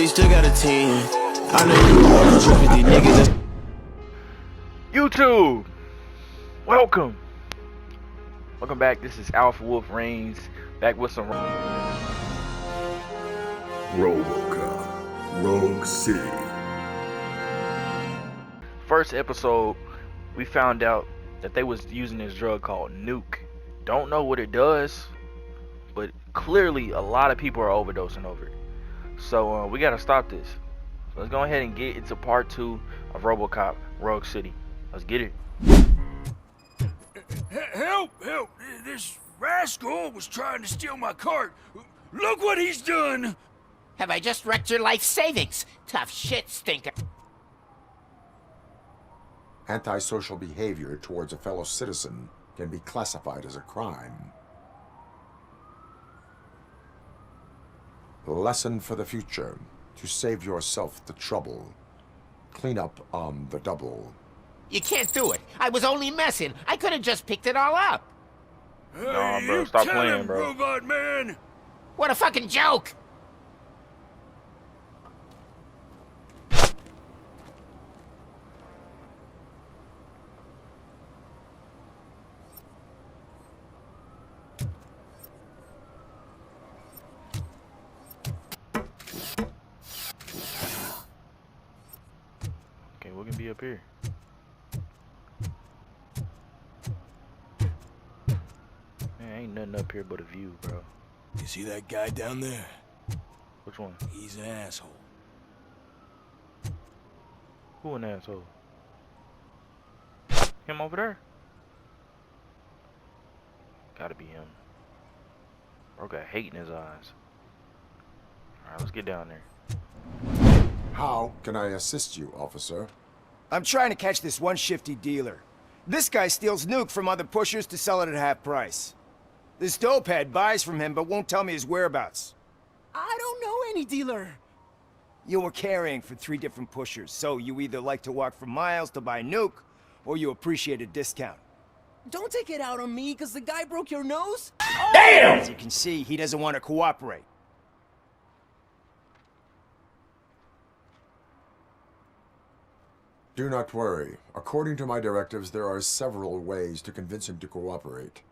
still got a team. I know you all the truth with these niggas. YouTube, welcome back. This is Alpha Wolf Reigns, back with some Robocop, Rogue City. First episode, we found out that they was using this drug called Nuke. Don't know what it does, but clearly a lot of people are overdosing over it. So we gotta stop this. So let's go ahead and get into part 2 of Robocop, Rogue City. Let's get it. Help! Help! This rascal was trying to steal my cart. Look what he's done! Have I just wrecked your life savings? Tough shit, stinker. Antisocial behavior towards a fellow citizen can be classified as a crime. Lesson for the future: to save yourself the trouble. Clean up on the double. You can't do it. I was only messing. I could have just picked it all up. Nah, bro, stop tell playing, him, bro. Robot man! What a fucking joke! Okay, we can be up here. Man, ain't nothing up here but a view, bro. You see that guy down there? Which one? He's an asshole. Who an asshole? Him over there? Gotta be him. Bro got hate in his eyes. Alright, let's get down there. How can I assist you, officer? I'm trying to catch this one shifty dealer. This guy steals Nuke from other pushers to sell it at half price. This dopehead buys from him but won't tell me his whereabouts. I don't know any dealer. You were carrying for 3 different pushers, so you either like to walk for miles to buy Nuke, or you appreciate a discount. Don't take it out on me, because the guy broke your nose. As you can see, he doesn't want to cooperate. Do not worry. According to my directives, there are several ways to convince him to cooperate.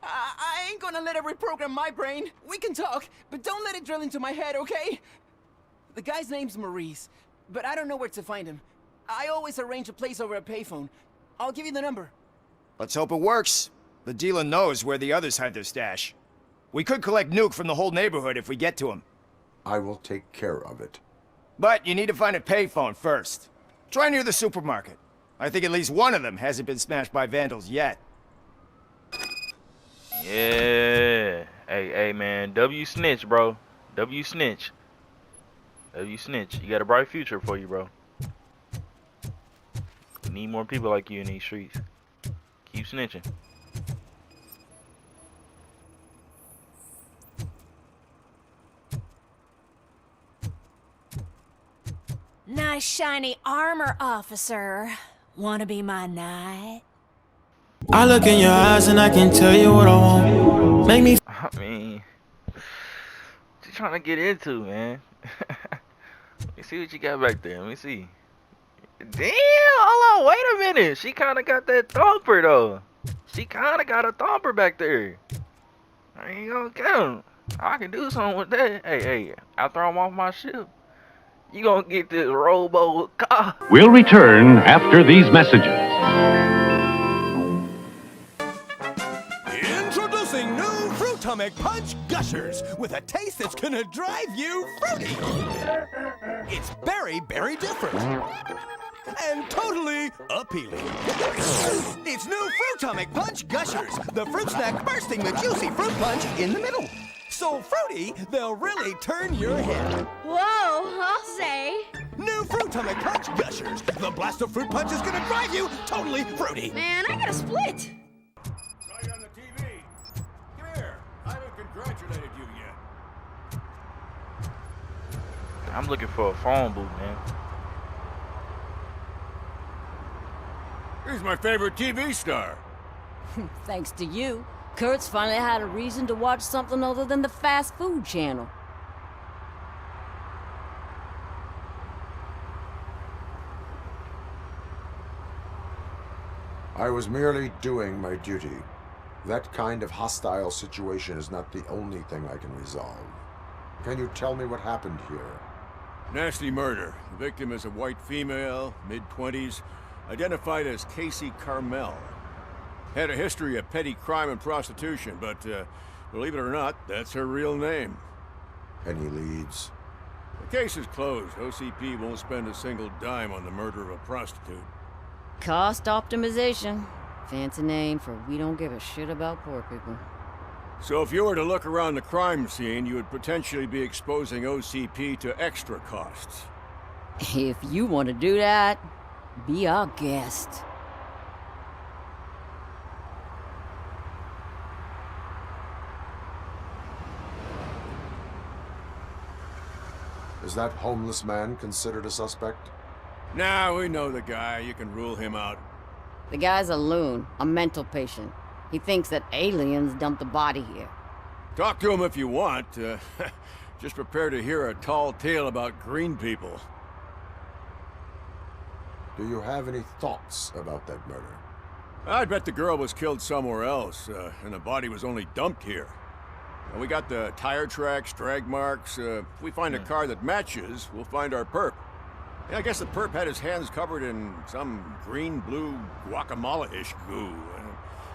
I ain't gonna let it reprogram my brain. We can talk, but don't let it drill into my head, okay? The guy's name's Maurice, but I don't know where to find him. I always arrange a place over a payphone. I'll give you the number. Let's hope it works. The dealer knows where the others hide their stash. We could collect Nuke from the whole neighborhood if we get to him. I will take care of it. But you need to find a payphone first. Try near the supermarket. I think at least one of them hasn't been smashed by vandals yet. Yeah. Hey, man. W snitch, bro. W snitch. W snitch. You got a bright future for you, bro. We need more people like you in these streets. Keep snitching. Nice shiny armor, officer. Wanna be my knight? I look in your eyes and I can tell you what I want. Make me. I mean, what you trying to get into, man? Let me see what you got back there. Let me see. Damn, hold on, wait a minute. She kind of got that thumper, though. She kind of got a thumper back there. I ain't gonna count. I can do something with that. Hey, after I'm off my ship, you gonna get this Robocop. We'll return after these messages. Introducing new Fruitomic Punch Gushers with a taste that's gonna drive you fruity. It's very different. And totally appealing. It's new Fruitomic Punch Gushers, the fruit snack bursting the juicy fruit punch in the middle. So fruity, they'll really turn your head. Whoa, I'll say. New Fruitomic Punch Gushers. The blast of fruit punch is gonna drive you totally fruity. Man, I gotta split. Saw you on the TV. Come here. I haven't congratulated you yet. I'm looking for a phone booth, man. He's my favorite TV star. Thanks to you, Kurt's finally had a reason to watch something other than the fast food channel. was merely doing my duty. That kind of hostile situation is not the only thing I can resolve. Can you tell me what happened here? Nasty murder. The victim is a white female, mid-20s, identified as Casey Carmel. Had a history of petty crime and prostitution, but believe it or not, that's her real name. Any leads? The case is closed. OCP won't spend a single dime on the murder of a prostitute. Cost optimization. Fancy name for we don't give a shit about poor people. So if you were to look around the crime scene, you would potentially be exposing OCP to extra costs. If you want to do that, be our guest. Is that homeless man considered a suspect? Nah, we know the guy. You can rule him out. The guy's a loon, a mental patient. He thinks that aliens dumped the body here. Talk to him if you want. Just prepare to hear a tall tale about green people. Do you have any thoughts about that murder? I bet the girl was killed somewhere else, and the body was only dumped here. And we got the tire tracks, drag marks. If we find a car that matches, we'll find our perp. Yeah, I guess the perp had his hands covered in some green-blue guacamole-ish goo.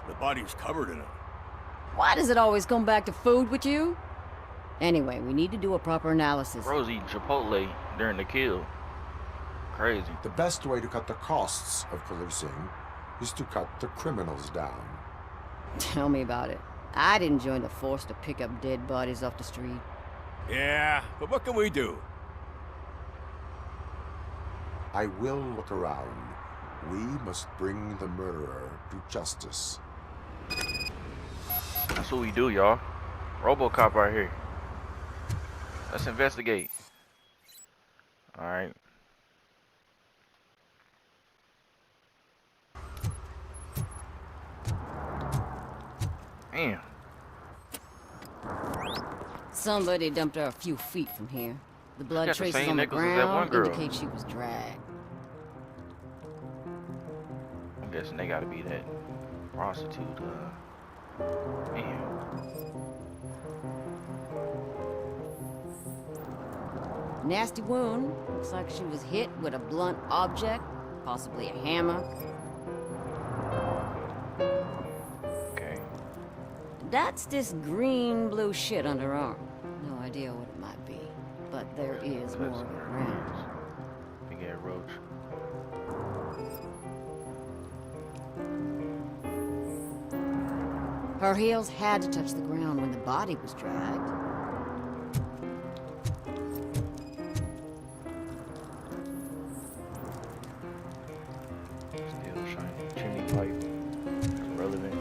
The body's covered in it. Why does it always come back to food with you? Anyway, we need to do a proper analysis. Rose eating Chipotle during the kill. Crazy. The best way to cut the costs of policing is to cut the criminals down. Tell me about it. I didn't join the force to pick up dead bodies off the street. Yeah, but what can we do? I will look around. We must bring the murderer to justice. That's what we do, y'all. Robocop right here. Let's investigate. Alright. Damn. Somebody dumped her a few feet from here. The blood got the traces same on the nickels as that one ground girl. indicate she was dragged. I'm guessing they gotta be that prostitute, damn. Nasty wound. Looks like she was hit with a blunt object, possibly a hammer. Okay. That's this green-blue shit on her arm. No idea what it might be, but there is more of it around. Big ass roach. Her heels had to touch the ground when the body was dragged. Still shiny. Chimney pipe. Relevant.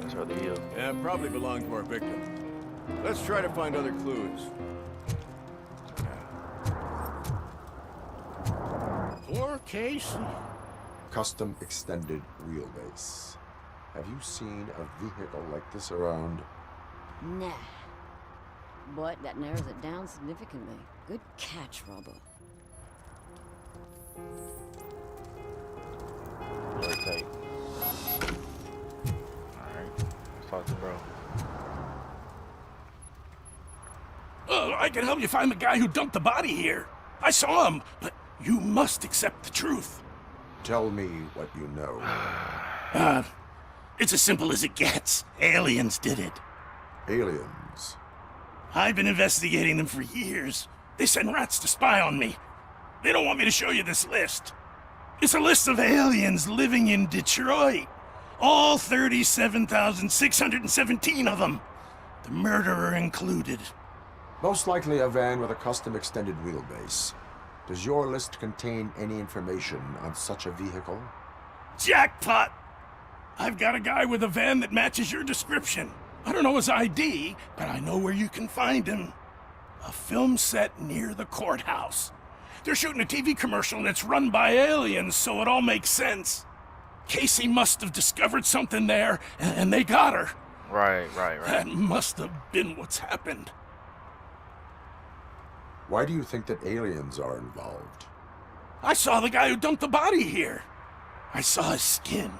That's where the heel. Yeah, probably belonged to our victim. Let's try to find other clues. Poor Casey. Custom extended wheelbase. Have you seen a vehicle like this around? Nah. But that narrows it down significantly. Good catch, Robo. Blood tape. Alright. Let's talk to bro. I can help you find the guy who dumped the body here. I saw him, but you must accept the truth. Tell me what you know. It's as simple as it gets. Aliens did it. Aliens? I've been investigating them for years. They send rats to spy on me. They don't want me to show you this list. It's a list of aliens living in Detroit. All 37,617 of them. The murderer included. Most likely a van with a custom extended wheelbase. Does your list contain any information on such a vehicle? Jackpot! I've got a guy with a van that matches your description. I don't know his ID, but I know where you can find him. A film set near the courthouse. They're shooting a TV commercial and it's run by aliens, so it all makes sense. Casey must have discovered something there, and they got her. Right. That must have been what's happened. Why do you think that aliens are involved? I saw the guy who dumped the body here. I saw his skin.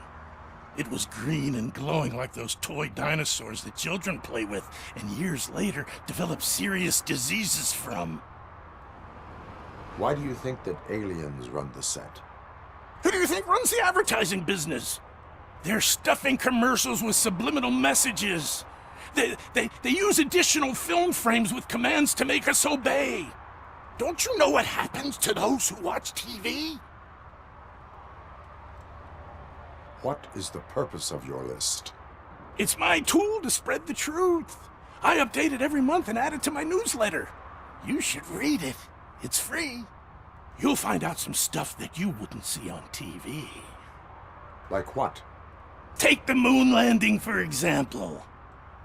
It was green and glowing like those toy dinosaurs that children play with and years later develop serious diseases from. Why do you think that aliens run the set? Who do you think runs the advertising business? They're stuffing commercials with subliminal messages. They use additional film frames with commands to make us obey. Don't you know what happens to those who watch TV? What is the purpose of your list? It's my tool to spread the truth. I update it every month and add it to my newsletter. You should read it. It's free. You'll find out some stuff that you wouldn't see on TV. Like what? Take the moon landing, for example.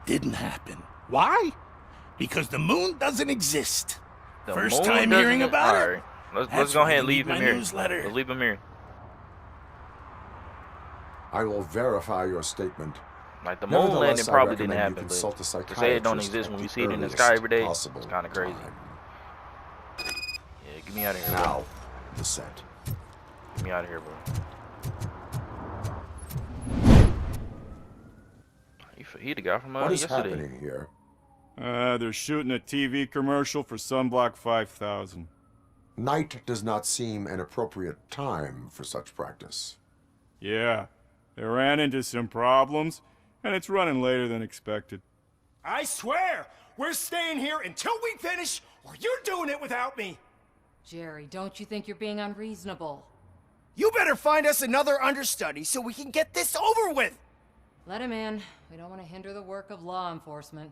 Didn't happen. Why? Because the moon doesn't exist. The First moon time doesn't- hearing about all it? right. Let's That's go why ahead you and leave need him my here. newsletter. Let's leave him here. I will verify your statement. Like the moon landing probably didn't happen, but consult a to say it don't psychiatrist exist at when we the see it in the earliest sky every day, it's possible kind of crazy. time. Yeah, get me out of here, Now, bro. the set. Get me out of here, bro. He the guy from What is yesterday. happening here? They're shooting a TV commercial for Sunblock 5000. Night does not seem an appropriate time for such practice. Yeah, they ran into some problems, and it's running later than expected. I swear, we're staying here until we finish, or you're doing it without me. Jerry, don't you think you're being unreasonable? You better find us another understudy so we can get this over with. Let him in. We don't want to hinder the work of law enforcement.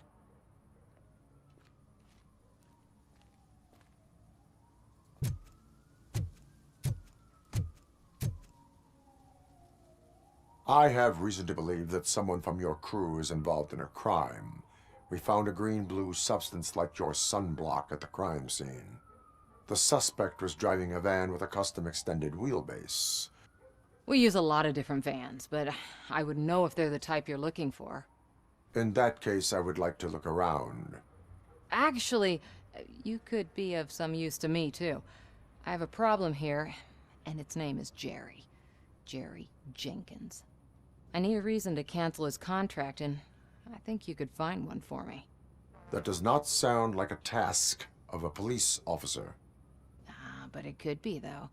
I have reason to believe that someone from your crew is involved in a crime. We found a green-blue substance like your sunblock at the crime scene. The suspect was driving a van with a custom extended wheelbase. We use a lot of different vans, but I would know if they're the type you're looking for. In that case, I would like to look around. Actually, you could be of some use to me, too. I have a problem here, and its name is Jerry. Jerry Jenkins. I need a reason to cancel his contract, and I think you could find one for me. That does not sound like a task of a police officer. But it could be, though.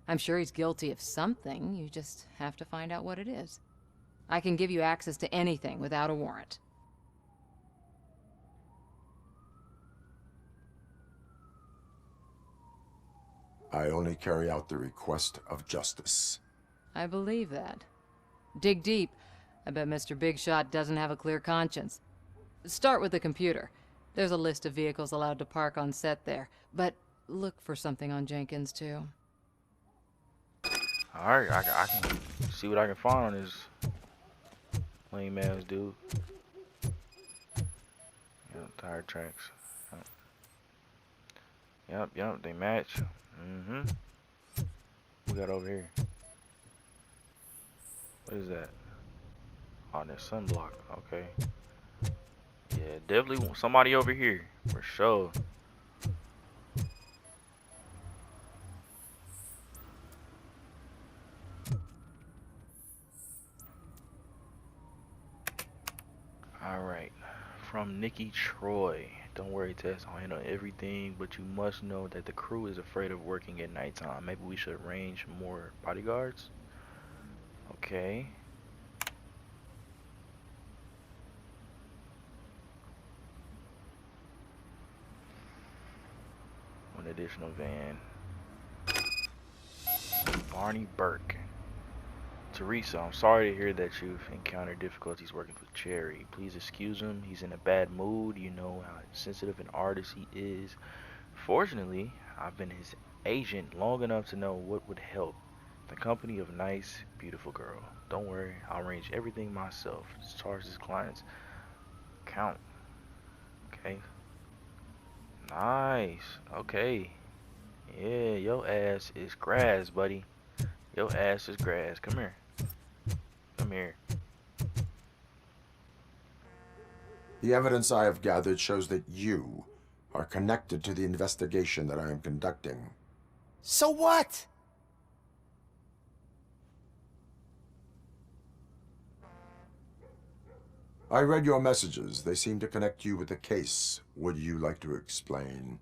I'm sure he's guilty of something. You just have to find out what it is. I can give you access to anything without a warrant. I only carry out the request of justice. I believe that. Dig deep. I bet Mr. Big Shot doesn't have a clear conscience. Start with the computer. There's a list of vehicles allowed to park on set there, but look for something on Jenkins, too. Alright, I can see what I can find on this lame ass dude. Yep, tire tracks. Yep, they match. We got over here. What is that? Oh, there's sunblock. Okay. Yeah, definitely somebody over here for sure. Alright, from Nikki Troy. Don't worry, Tess, I'll handle everything, but you must know that the crew is afraid of working at nighttime. Maybe we should arrange more bodyguards? Okay. One additional van. Barney Burke. Teresa, I'm sorry to hear that you've encountered difficulties working with Cherry. Please excuse him. He's in a bad mood. You know how sensitive an artist he is. Fortunately, I've been his agent long enough to know what would help. The company of a nice, beautiful girl. Don't worry, I'll arrange everything myself. Just charge his client's account. Okay. Nice. Okay. Yeah, your ass is grass, buddy. Your ass is grass. Come here. Come here. The evidence I have gathered shows that you are connected to the investigation that I am conducting. So what? I read your messages. They seem to connect you with the case. Would you like to explain?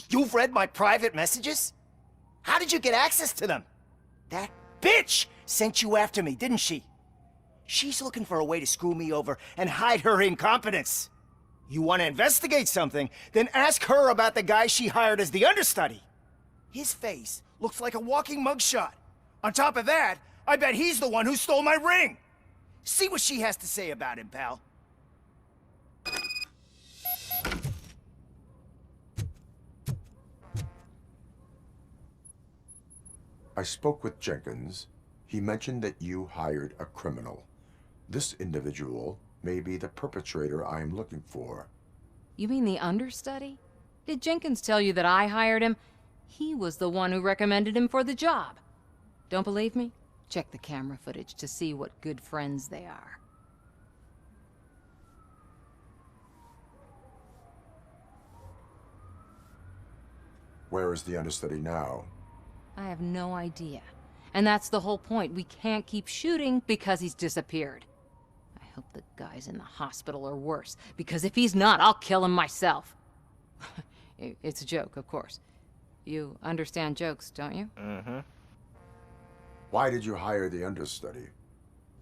You've read my private messages? How did you get access to them? That bitch sent you after me, didn't she? She's looking for a way to screw me over and hide her incompetence. You want to investigate something, then ask her about the guy she hired as the understudy. His face looks like a walking mugshot. On top of that, I bet he's the one who stole my ring. See what she has to say about him, pal. I spoke with Jenkins. He mentioned that you hired a criminal. This individual may be the perpetrator I am looking for. You mean the understudy? Did Jenkins tell you that I hired him? He was the one who recommended him for the job. Don't believe me? Check the camera footage to see what good friends they are. Where is the understudy now? I have no idea. And that's the whole point. We can't keep shooting because he's disappeared. I hope the guy's in the hospital or worse, because if he's not, I'll kill him myself. It's a joke, of course. You understand jokes, don't you? Mm-hmm. Why did you hire the understudy?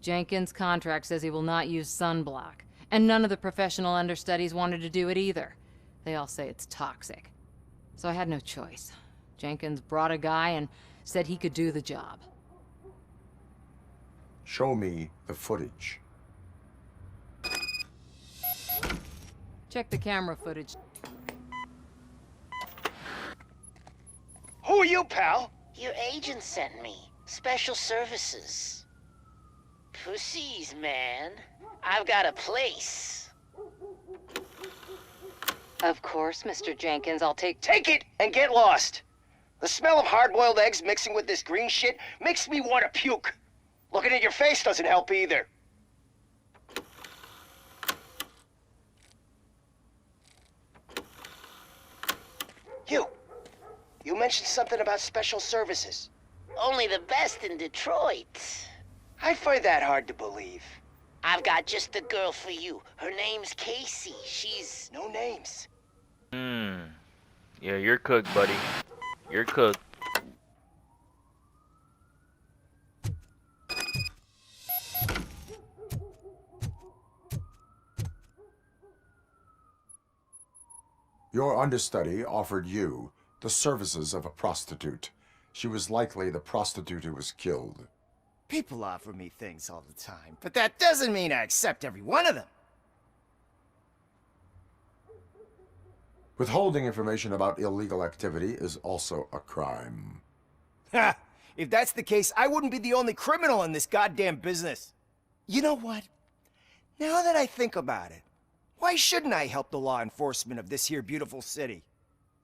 Jenkins' contract says he will not use sunblock, and none of the professional understudies wanted to do it either. They all say it's toxic. So I had no choice. Jenkins brought a guy and said he could do the job. Show me the footage. Check the camera footage. Who are you, pal? Your agent sent me. Special services. Pussies, man. I've got a place. Of course, Mr. Jenkins, I'll take Take it and get lost. The smell of hard-boiled eggs mixing with this green shit makes me want to puke. Looking at your face doesn't help either. You mentioned something about special services. Only the best in Detroit. I find that hard to believe. I've got just the girl for you. Her name's Casey. She's... No names. Yeah, you're cooked, buddy. You're cooked. Your understudy offered you the services of a prostitute. She was likely the prostitute who was killed. People offer me things all the time, but that doesn't mean I accept every one of them. Withholding information about illegal activity is also a crime. Ha! If that's the case, I wouldn't be the only criminal in this goddamn business. You know what? Now that I think about it, why shouldn't I help the law enforcement of this here beautiful city?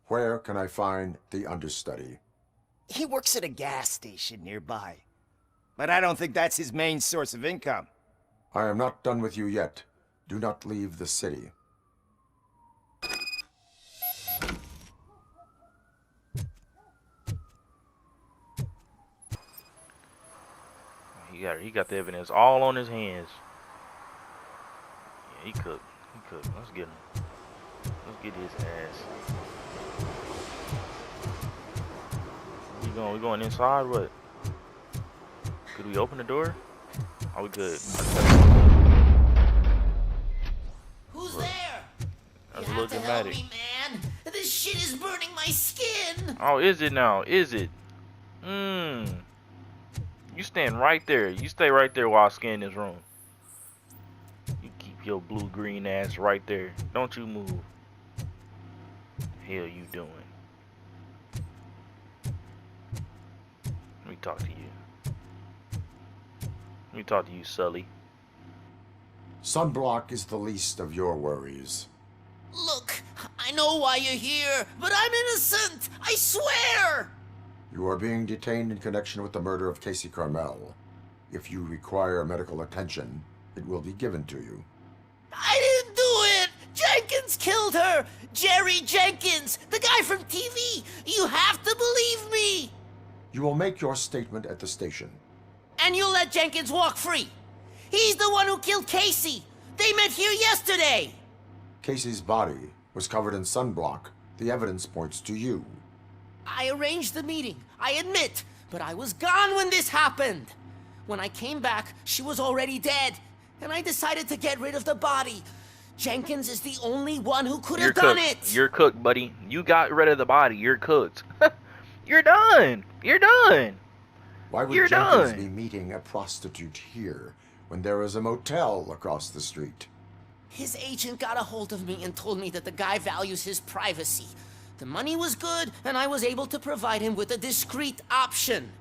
Where can I find the understudy? He works at a gas station nearby. But I don't think that's his main source of income. I am not done with you yet. Do not leave the city. He got the evidence all on his hands. Yeah, he cooked. He cooked. Let's get him. Let's get his ass. We going inside? What? Could we open the door? Oh, we good. Who's there? That's You a little have to help dramatic. me, man. This shit is burning my skin. Oh, is it now? Is it? You stand right there. You stay right there while I scan this room. You keep your blue-green ass right there. Don't you move. Hell you doing? Let me talk to you. Let me talk to you, Sully. Sunblock is the least of your worries. Look, I know why you're here, but I'm innocent. I swear. You are being detained in connection with the murder of Casey Carmel. If you require medical attention, it will be given to you. I didn't do it. Jenkins killed her. Jerry Jenkins, the guy from TV. You have to believe me. You will make your statement at the station. And you'll let Jenkins walk free. He's the one who killed Casey. They met here yesterday. Casey's body was covered in sunblock. The evidence points to you. I arranged the meeting, I admit, but I was gone when this happened. When I came back, she was already dead, and I decided to get rid of the body. Jenkins is the only one who could have done it. You're cooked, buddy. You got rid of the body. You're cooked. You're done. You're done. Why would You're Jenkins done. be meeting a prostitute here when there is a motel across the street? His agent got a hold of me and told me that the guy values his privacy. The money was good, and I was able to provide him with a discreet option.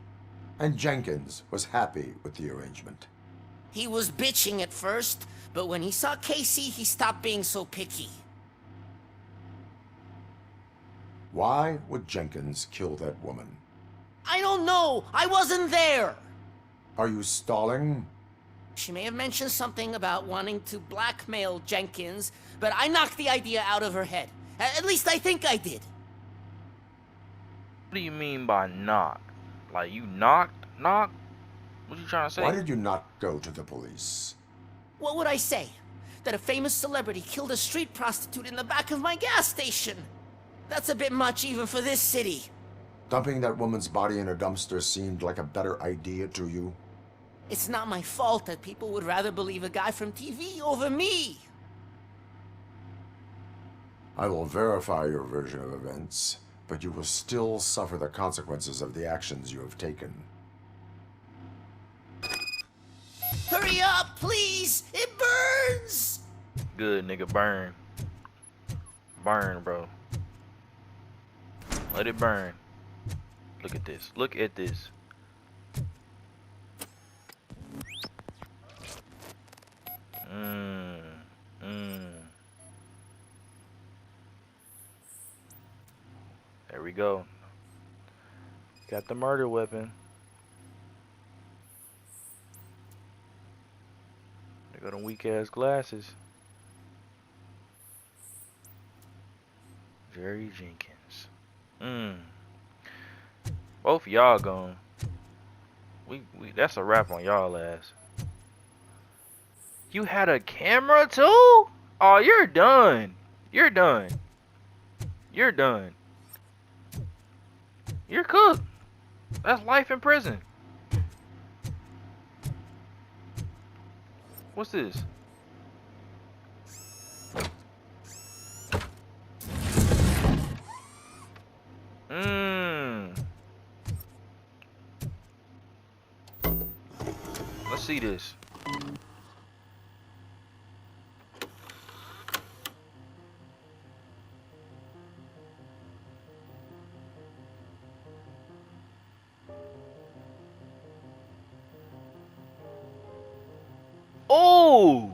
And Jenkins was happy with the arrangement. He was bitching at first, but when he saw Casey, he stopped being so picky. Why would Jenkins kill that woman? I don't know. I wasn't there. Are you stalling? She may have mentioned something about wanting to blackmail Jenkins, but I knocked the idea out of her head. At least I think I did. What do you mean by knock? Like you knocked? Knock? What you trying to say? Why did you not go to the police? What would I say? That a famous celebrity killed a street prostitute in the back of my gas station? That's a bit much even for this city. Dumping that woman's body in a dumpster seemed like a better idea to you? It's not my fault that people would rather believe a guy from TV over me. I will verify your version of events, but you will still suffer the consequences of the actions you have taken. Hurry up, please! It burns! Good, nigga. Burn. Burn, bro. Let it burn. Look at this. Look at this. There we go. Got the murder weapon. They got them weak ass glasses. Jerry Jenkins. Both of y'all gone. We that's a wrap on y'all ass. You had a camera too? Oh, you're done. You're done. You're done. You're cooked. That's life in prison. What's this? Let's see this. Oh!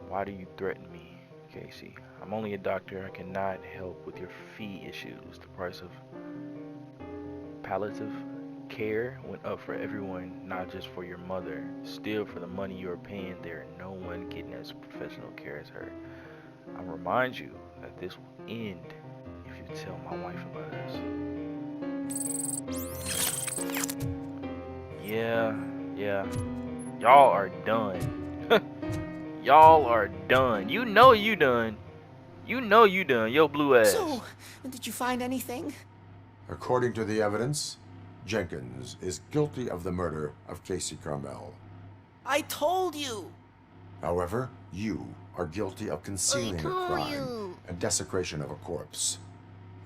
Why do you threaten me, Casey? I'm only a doctor. I cannot help with your fee issues. The price of palliative care went up for everyone, not just for your mother. Still, for the money you are paying, there no one getting as professional care as her. I remind you that this will end if you tell my wife about us. Yeah. Y'all are done. Y'all are done. You know you done. You know you done. Yo, blue ass. So, did you find anything? According to the evidence, Jenkins is guilty of the murder of Casey Carmel. I told you. However, you are guilty of concealing a crime and desecration of a corpse.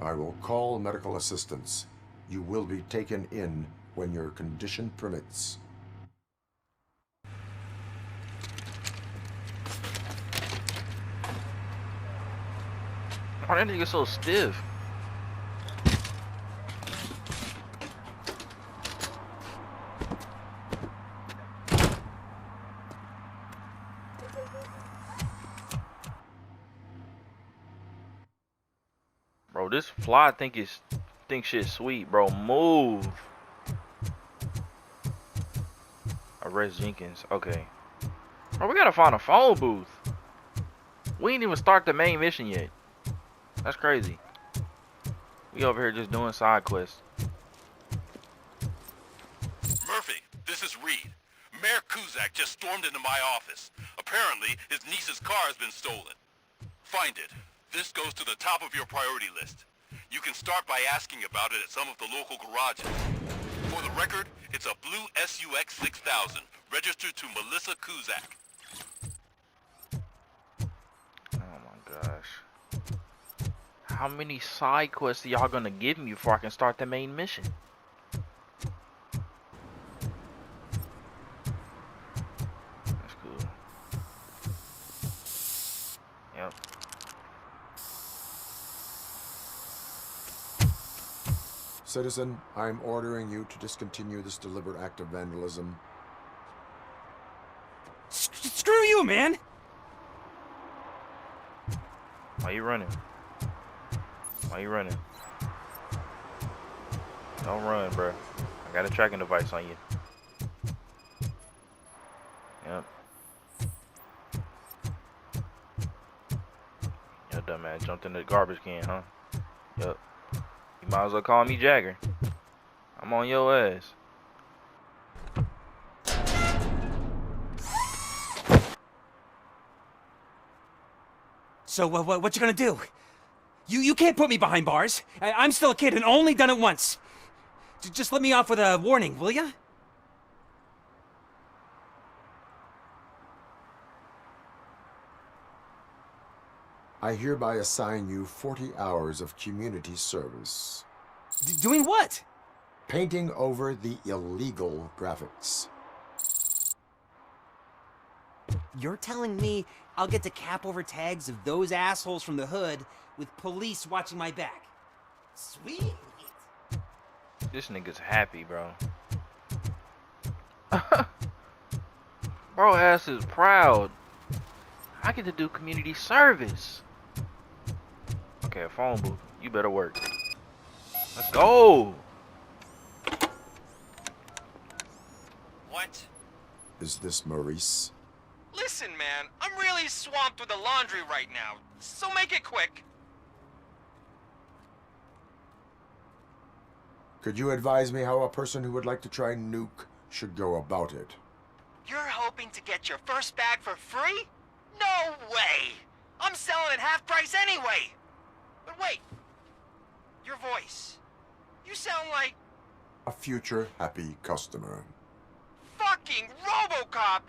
I will call medical assistance. You will be taken in when your condition permits. Why that nigga so stiff? Bro, this fly think shit sweet, bro. Move. Arrest Jenkins. Okay. Bro, we gotta find a phone booth. We ain't even start the main mission yet. That's crazy. We over here just doing side quests. Murphy, this is Reed. Mayor Kuzak just stormed into my office. Apparently, his niece's car has been stolen. Find it. This goes to the top of your priority list. You can start by asking about it at some of the local garages. For the record, it's a blue SUX 6000, registered to Melissa Kuzak. Oh my gosh. How many side quests are y'all gonna give me before I can start the main mission? That's cool. Yep. Citizen, I'm ordering you to discontinue this deliberate act of vandalism. Screw you, man! Why you running? Why you running? Don't run, bro. I got a tracking device on you. Yep. Yo, dumbass jumped in the garbage can, huh? Yep. You might as well call me Jagger. I'm on your ass. So, what you gonna do? You can't put me behind bars. I'm still a kid and only done it once. Just let me off with a warning, will ya? I hereby assign you 40 hours of community service. Doing what? Painting over the illegal graphics. You're telling me I'll get to cap over tags of those assholes from the hood with police watching my back? Sweet! This nigga's happy, bro. Bro ass is proud. I get to do community service. Okay, a phone booth. You better work. Let's go. What? Is this Maurice? Listen, man, I'm really swamped with the laundry right now, so make it quick. Could you advise me how a person who would like to try nuke should go about it? You're hoping to get your first bag for free? No way! I'm selling at half price anyway! But wait, your voice. You sound like... A future happy customer. fucking Robocop!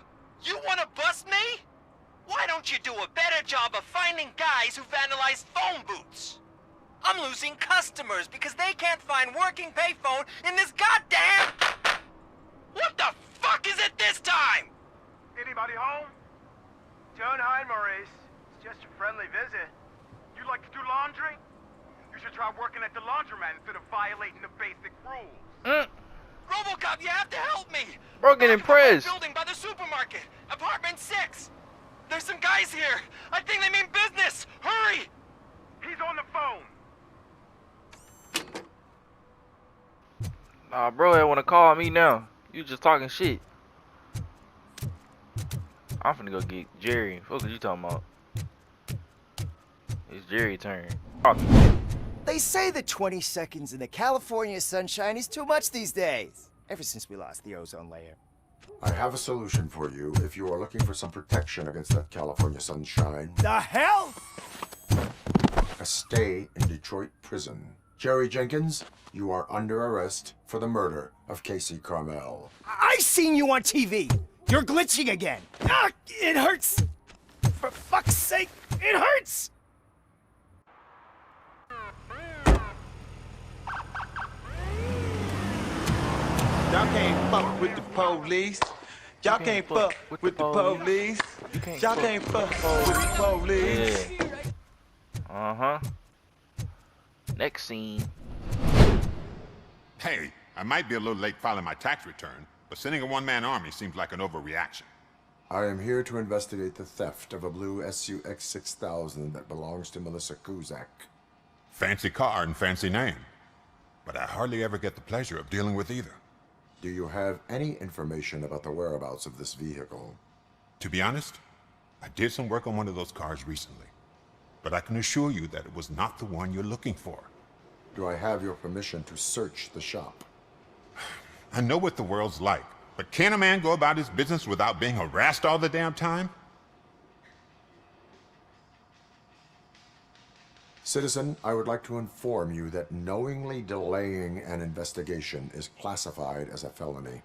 You wanna bust me? Why don't you do a better job of finding guys who vandalize phone booths? I'm losing customers because they can't find working payphone in this goddamn... What the fuck is it this time? Anybody home? Don't hide, Maurice. It's just a friendly visit. You like to do laundry? You should try working at the laundromat instead of violating the basic rules. Robocop, you have to help me! Bro, get impressed. Building by the supermarket, apartment 6. There's some guys here. I think they mean business. Hurry! He's on the phone. Nah, bro, they wanna call me now. You just talking shit. I'm finna go get Jerry. What was you talking about? It's Jerry's turn. They say the 20 seconds in the California sunshine is too much these days. Ever since we lost the ozone layer. I have a solution for you if you are looking for some protection against that California sunshine. The hell? A stay in Detroit prison. Jerry Jenkins, you are under arrest for the murder of Casey Carmel. I seen you on TV. You're glitching again. Ah, it hurts. For fuck's sake, it hurts. Y'all can't fuck with the police. Y'all can't fuck with the police. Y'all can't fuck with the police. Uh-huh. Next scene. Hey, I might be a little late filing my tax return, but sending a one-man army seems like an overreaction. I am here to investigate the theft of a blue SUX 6000 that belongs to Melissa Kuzak. Fancy car and fancy name, but I hardly ever get the pleasure of dealing with either. Do you have any information about the whereabouts of this vehicle? To be honest, I did some work on one of those cars recently, but I can assure you that it was not the one you're looking for. Do I have your permission to search the shop? I know what the world's like, but can a man go about his business without being harassed all the damn time? Citizen, I would like to inform you that knowingly delaying an investigation is classified as a felony.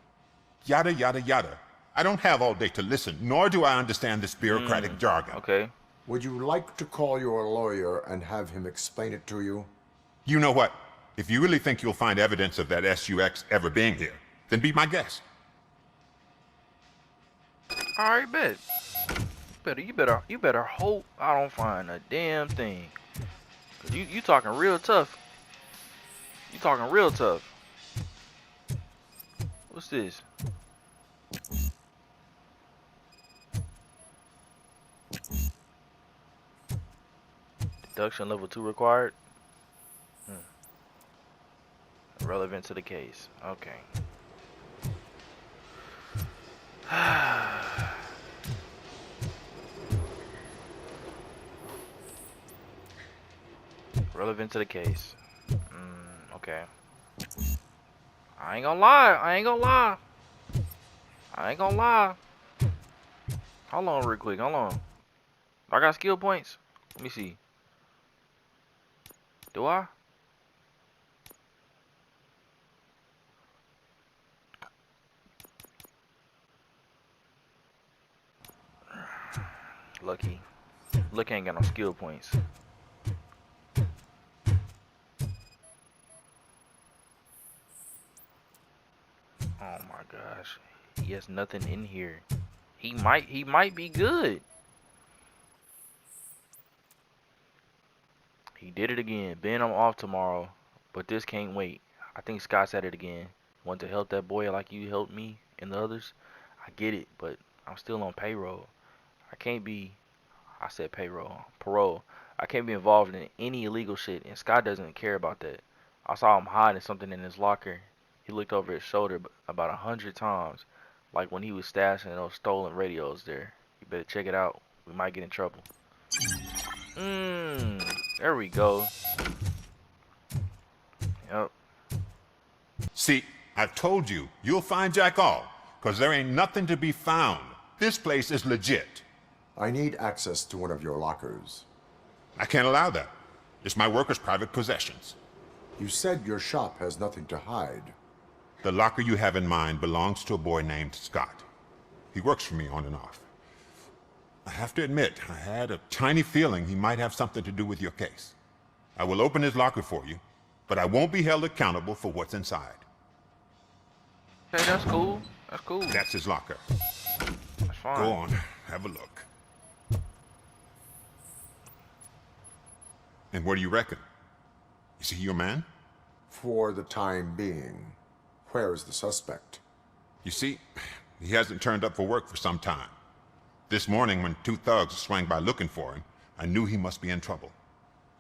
Yada, yada, yada. I don't have all day to listen, nor do I understand this bureaucratic jargon. Okay. Would you like to call your lawyer and have him explain it to you? You know what? If you really think you'll find evidence of that SUX ever being here, then be my guest. Alright, bet. You better hope I don't find a damn thing. Cause you talking real tough. You talking real tough. What's this? Deduction level 2 required. Relevant to the case. Okay. Relevant to the case. Okay. I ain't gonna lie. Hold on real quick. Hold on. I got skill points. Let me see. Do I? Lucky. Look, ain't got no skill points. Oh my gosh. He has nothing in here. He might be good. He did it again. Ben, I'm off tomorrow, but this can't wait. I think Scott said it again. Want to help that boy like you helped me and the others? I get it, but I'm still on payroll. I can't be, I said parole. I can't be involved in any illegal shit, and Scott doesn't care about that. I saw him hiding something in his locker. He looked over his shoulder about 100 times, like when he was stashing those stolen radios there. You better check it out. We might get in trouble. There we go. Yep. See, I've told you, you'll find Jack all, because there ain't nothing to be found. This place is legit. I need access to one of your lockers. I can't allow that. It's my workers' private possessions. You said your shop has nothing to hide. The locker you have in mind belongs to a boy named Scott. He works for me on and off. I have to admit, I had a tiny feeling he might have something to do with your case. I will open his locker for you, but I won't be held accountable for what's inside. Okay, that's cool. That's cool. That's his locker. That's fine. Go on, have a look. And what do you reckon? Is he your man? For the time being. Where is the suspect? You see, he hasn't turned up for work for some time. This morning, when two thugs swang by looking for him, I knew he must be in trouble.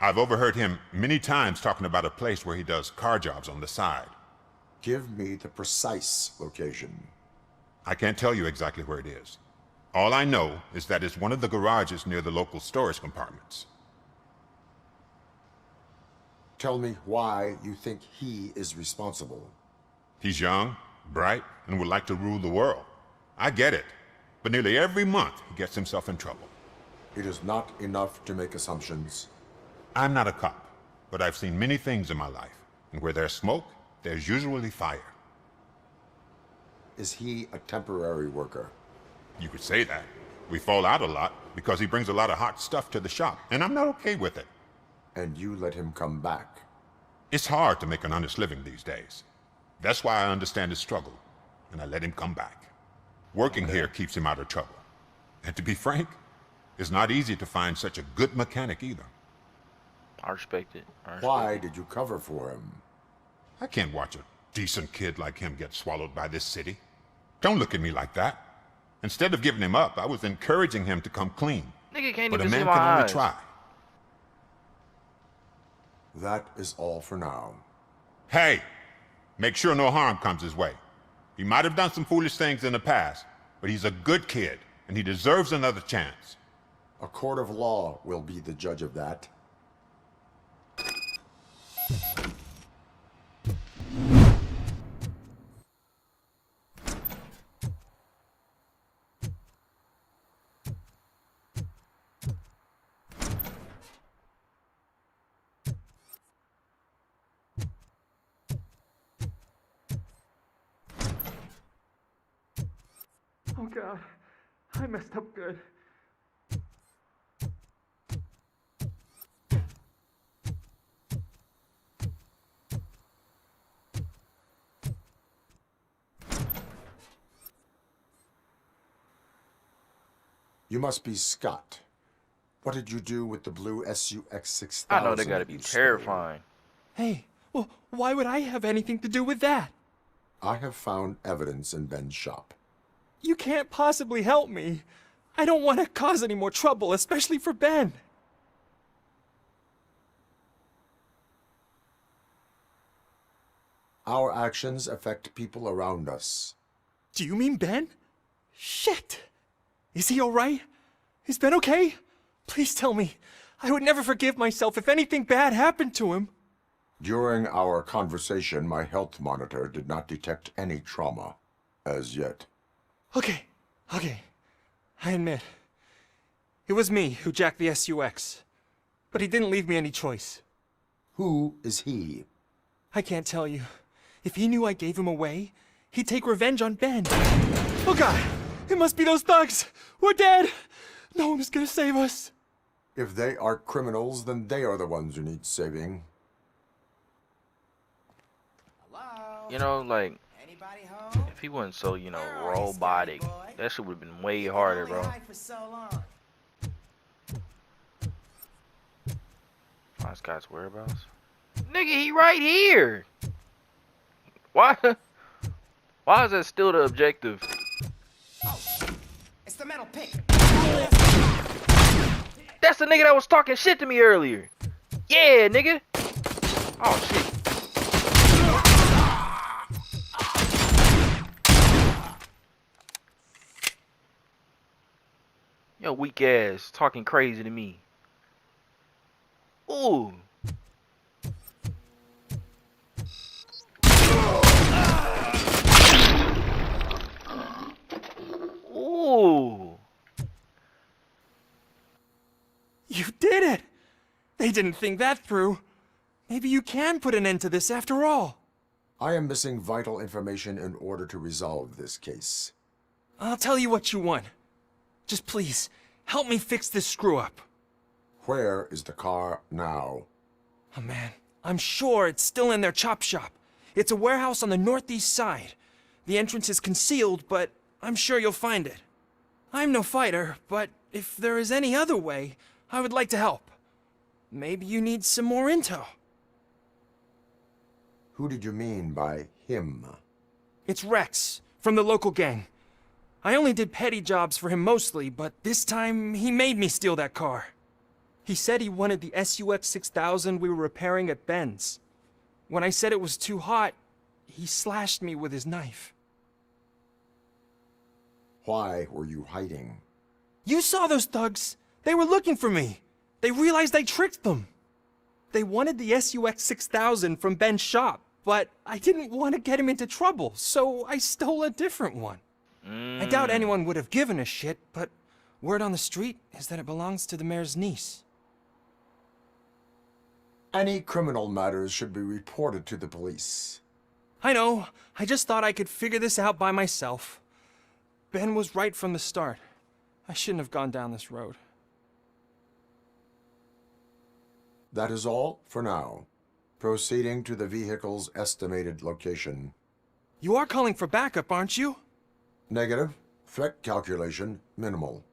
I've overheard him many times talking about a place where he does car jobs on the side. Give me the precise location. I can't tell you exactly where it is. All I know is that it's one of the garages near the local storage compartments. Tell me why you think he is responsible. He's young, bright, and would like to rule the world. I get it. But nearly every month, he gets himself in trouble. It is not enough to make assumptions. I'm not a cop, but I've seen many things in my life. And where there's smoke, there's usually fire. Is he a temporary worker? You could say that. We fall out a lot because he brings a lot of hot stuff to the shop, and I'm not okay with it. And you let him come back? It's hard to make an honest living these days. That's why I understand his struggle, and I let him come back. Working here keeps him out of trouble. And to be frank, it's not easy to find such a good mechanic either. I respect it. Why did you cover for him? I can't watch a decent kid like him get swallowed by this city. Don't look at me like that. Instead of giving him up, I was encouraging him to come clean. Nigga can't but a even man see can my only eyes. try. That is all for now. Hey, make sure no harm comes his way. He might have done some foolish things in the past, but he's a good kid, and he deserves another chance. A court of law will be the judge of that. Oh God, I messed up good. You must be Scott. What did you do with the blue SUX 6000? I know they gotta that be you terrifying. Hey, well, why would I have anything to do with that? stole? I have found evidence in Ben's shop. You can't possibly help me. I don't want to cause any more trouble, especially for Ben. Our actions affect people around us. Do you mean Ben? Shit! Is he alright? Is Ben okay? Please tell me. I would never forgive myself if anything bad happened to him. During our conversation, my health monitor did not detect any trauma as yet. Okay. I admit. It was me who jacked the SUX. But he didn't leave me any choice. Who is he? I can't tell you. If he knew I gave him away, he'd take revenge on Ben. Oh God! It must be those thugs! We're dead! No one is gonna save us. If they are criminals, then they are the ones who need saving. You know, like, if he wasn't so, you know, robotic, that shit would have been way harder, bro. Find Scott's whereabouts. Nigga, he right here. Why? Why is that still the objective? It's the metal pick. That's the nigga that was talking shit to me earlier. Yeah, nigga. Oh shit. Yo, weak ass talking crazy to me. Ooh. Ooh. You did it! They didn't think that through. Maybe you can put an end to this after all. I am missing vital information in order to resolve this case. I'll tell you what you want. Just please, help me fix this screw-up. Where is the car now? Oh man, I'm sure it's still in their chop shop. It's a warehouse on the northeast side. The entrance is concealed, but I'm sure you'll find it. I'm no fighter, but if there is any other way, I would like to help. Maybe you need some more intel. Who did you mean by him? It's Rex, from the local gang. I only did petty jobs for him mostly, but this time he made me steal that car. He said he wanted the SUX 6000 we were repairing at Ben's. When I said it was too hot, he slashed me with his knife. Why were you hiding? You saw those thugs. They were looking for me. They realized I tricked them. They wanted the SUX 6000 from Ben's shop, but I didn't want to get him into trouble, so I stole a different one. I doubt anyone would have given a shit, but word on the street is that it belongs to the mayor's niece. Any criminal matters should be reported to the police. I know. I just thought I could figure this out by myself. Ben was right from the start. I shouldn't have gone down this road. That is all for now. Proceeding to the vehicle's estimated location. You are calling for backup, aren't you? Negative. Threat calculation minimal.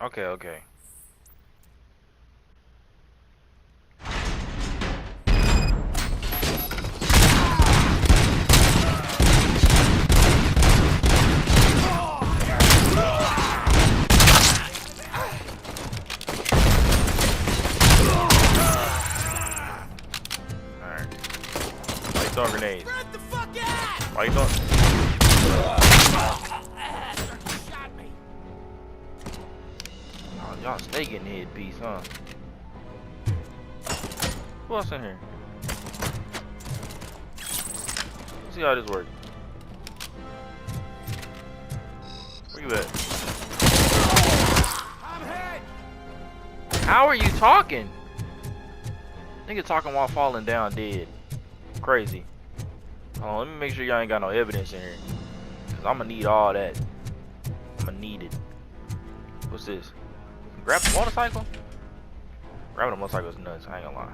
Okay, okay. Alright. Why you throwing grenades? Why you throwing? Oh, y'all stay getting hit, piece, huh? Who else in here? Let's see how this works. Where you at? How are you talking? Nigga talking while falling down dead. Crazy. Hold on, let me make sure y'all ain't got no evidence in here. Cause I'ma need all that. I'ma need it. What's this? Grab the motorcycle? Grabbing a motorcycle is nuts, I ain't gonna lie.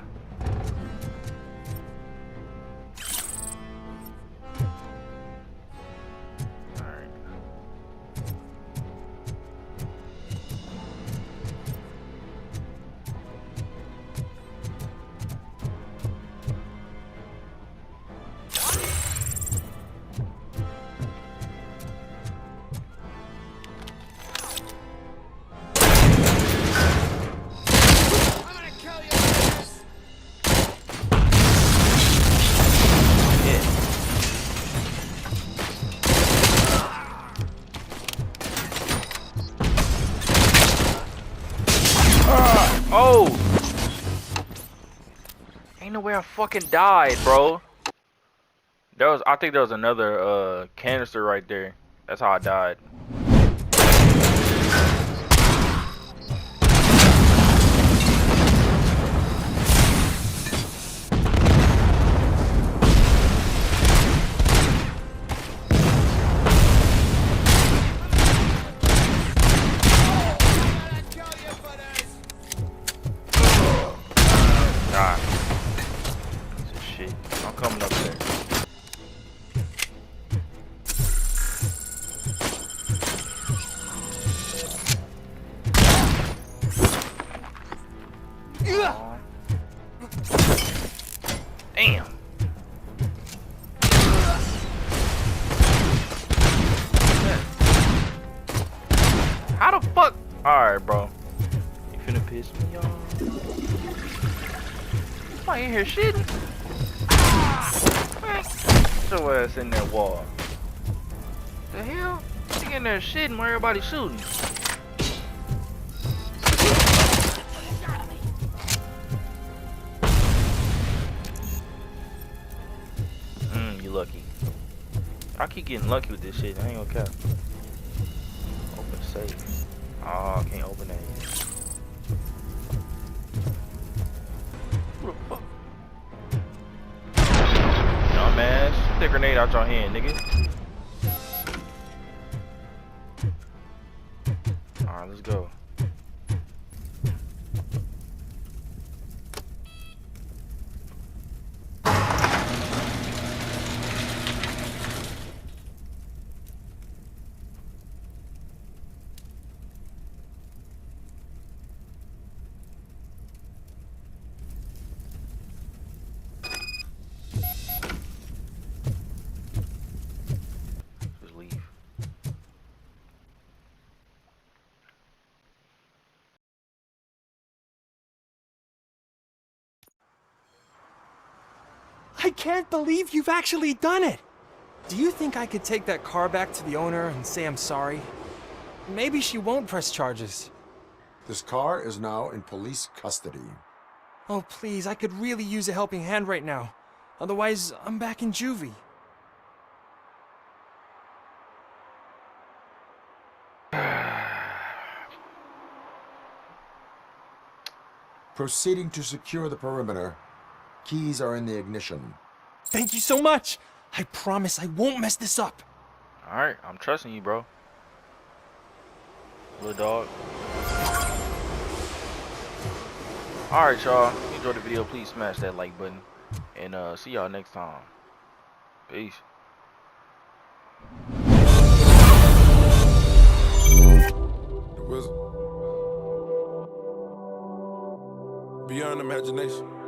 Oh! Ain't no way I fucking died, bro. I think there was another canister right there. That's how I died. Damn. How the fuck? Alright, bro. You finna piss me off. I ain't here shitting. Get your ass in that wall. The hell? You in there shitting where everybody's shooting. You lucky. I keep getting lucky with this shit. I ain't gonna cap. Open safe. Oh, I can't open that yet. Who the fuck? Dumbass. Shoot that grenade out your hand, nigga. Alright, let's go. I can't believe you've actually done it! Do you think I could take that car back to the owner and say I'm sorry? Maybe she won't press charges. This car is now in police custody. Oh, please, I could really use a helping hand right now. Otherwise, I'm back in juvie. Proceeding to secure the perimeter. Keys are in the ignition. Thank you so much! I promise I won't mess this up. Alright, I'm trusting you, bro. Little dog. Alright, y'all. If you enjoyed the video, please smash that like button. And see y'all next time. Peace. It was beyond imagination.